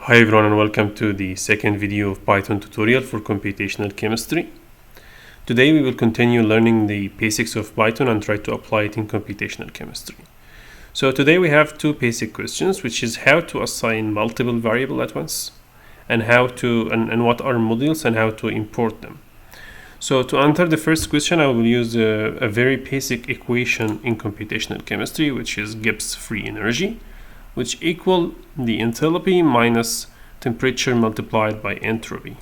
Hi everyone and welcome to the second video of Python tutorial for computational chemistry. Today we will continue learning the basics of Python and try to apply it in computational chemistry. So today we have two basic questions, which is how to assign multiple variables at once and what are modules and how to import them. So to answer the first question, I will use a very basic equation in computational chemistry, which is Gibbs free energy, which equal the enthalpy minus temperature multiplied by entropy.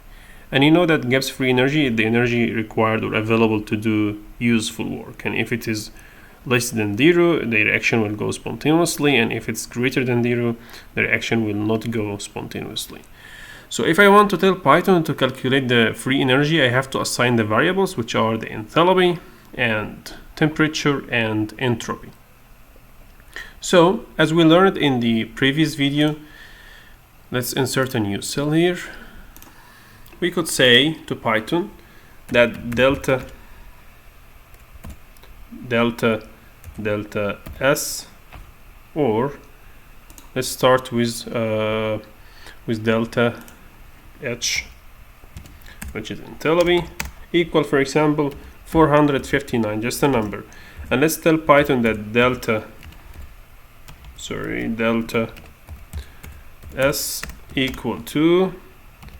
And you know that Gibbs free energy is the energy required or available to do useful work. And if it is less than 0, the reaction will go spontaneously, and if it's greater than 0, the reaction will not go spontaneously. So if I want to tell Python to calculate the free energy, I have to assign the variables, which are the enthalpy and temperature and entropy. So, as we learned in the previous video, let's insert a new cell here. We could say to Python that delta S, or let's start with delta H, which is enthalpy, equal, for example, 459, just a number. And let's tell Python that delta S equal to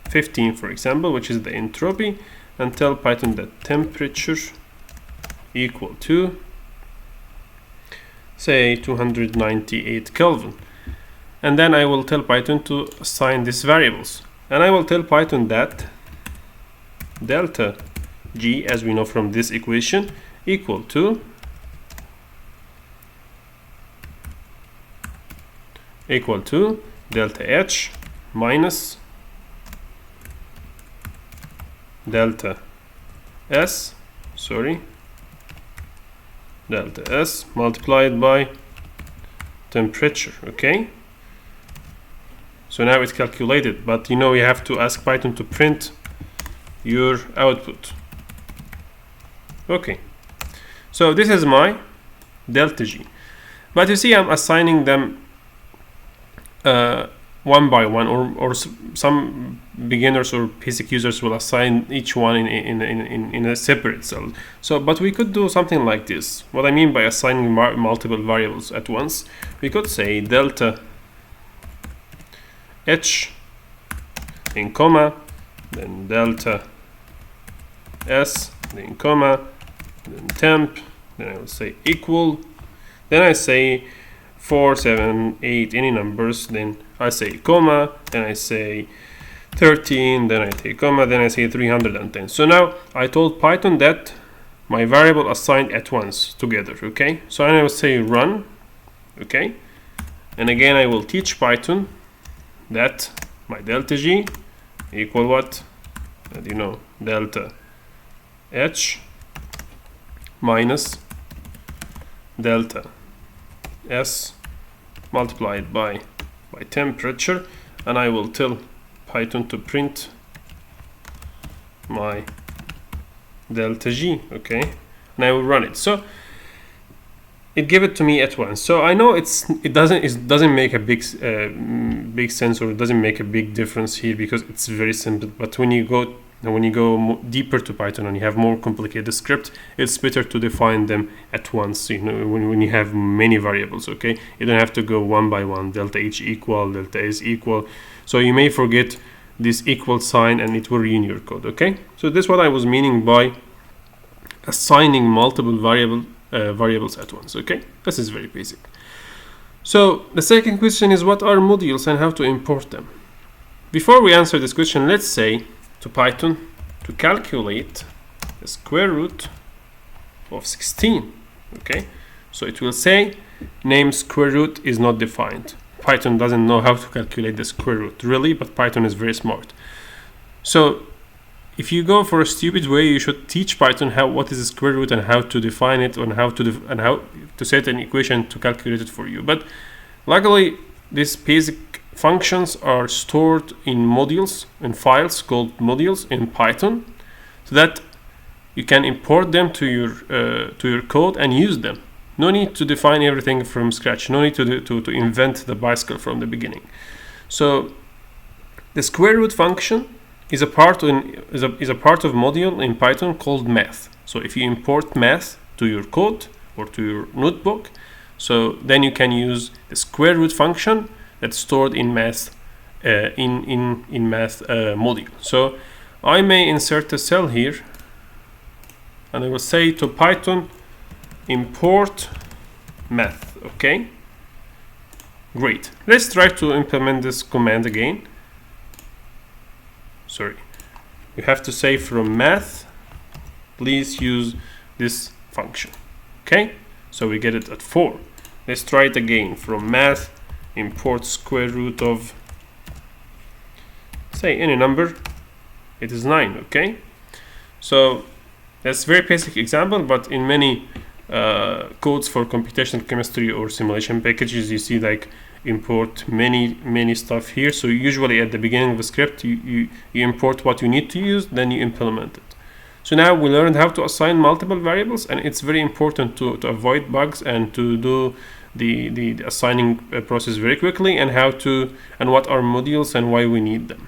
15, for example, which is the entropy, and tell Python that temperature equal to, say, 298 Kelvin. And then I will tell Python to assign these variables. And I will tell Python that delta G, as we know from this equation, equal to delta H minus delta S multiplied by temperature. Okay, so now it's calculated, but you know you have to ask Python to print your output. Okay, so this is my delta G, but you see I'm assigning them one by one, or some beginners or basic users will assign each one in a separate cell. So, but we could do something like this. What I mean by assigning multiple variables at once, we could say delta H in comma, then delta S, then comma, then temp, then I will say equal, then I say 4, 7, 8, any numbers, then I say comma, then I say 13, then I say comma, then I say 310. So now I told Python that my variable assigned at once together. Okay, so I will say run. Okay, and again I will teach Python that my delta G equal what? And you know, delta H minus delta S multiplied by temperature, and I will tell Python to print my delta G. Okay, and I will run it. So it gave it to me at once. So I know it doesn't make a big sense, or it doesn't make a big difference here because it's very simple. But when you go deeper to Python and you have more complicated script, it's better to define them at once. You know, when you have many variables. Okay, you don't have to go one by one. Delta H equal, delta S equal. So you may forget this equal sign, and it will ruin your code. Okay, so this is what I was meaning by assigning multiple variables at once. Okay, this is very basic. So the second question is, what are modules and how to import them? Before we answer this question, let's say to Python to calculate the square root of 16. Okay, so it will say name square root is not defined. Python doesn't know how to calculate the square root, really, but Python is very smart. So if you go for a stupid way, you should teach Python what is a square root and how to define it, and how to set an equation to calculate it for you. But luckily, these basic functions are stored in modules, in files called modules in Python, so that you can import them to your code and use them. No need to define everything from scratch. No need to invent the bicycle from the beginning. So The square root function is a part of module in Python called math. So if you import math to your code or to your notebook, so then you can use the square root function that's stored in math in math module. So I may insert a cell here, and I will say to Python import math. Okay, great. Let's try to implement this command again. Sorry, you have to say from math, please use this function. Okay, so we get it at 4. Let's try it again. From math, import square root of, say, any number. It is 9. Okay, so that's a very basic example, but in many codes for computational chemistry or simulation packages, you see like import many stuff here. So usually at the beginning of a script, you import what you need to use, then you implement it. So now we learned how to assign multiple variables, and it's very important to avoid bugs and to do the assigning process very quickly, and what are modules and why we need them.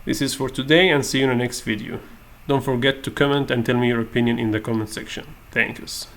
This is for today, and see you in the next video. Don't forget to comment and tell me your opinion in the comment section. Thanks.